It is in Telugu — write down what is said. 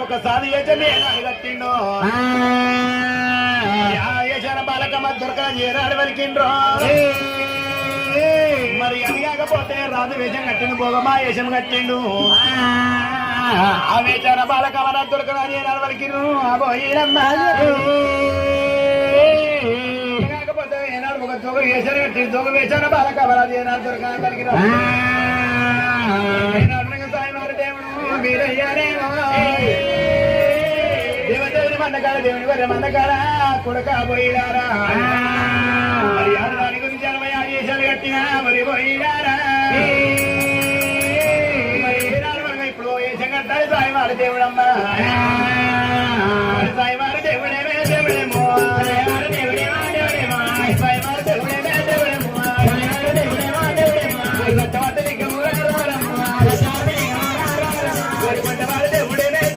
ఒకసారి యజమే కట్టిండు యజన బాలకమ్మ దొరకని చేరాడు వెలికిండ్రో మరి అది కాకపోతే రాజు వేషం కట్టిండు భోగమా వేషం కట్టిండు ఆ వేషన బాలకమ్మ దొరకని చేరాడు వెలికిండ్రు పోయినమ్మా కాకపోతే ఏనాడు ఒక దొంగ వేషం కట్టిండు దొంగ వేషన బాలకమ్మ ఏనాడు దొరకని వెలికిండ్రు దేవదేవుని మందకాల దేవుని వరే మందకాల కొడక పోయిడారా మరి ఆడదాని గురించి 60 దేశాలు కట్టినా మరి పోయిడారా మరి ఇప్పుడు వేషం కట్టాలి సాయి వారి దేవుడమ్మా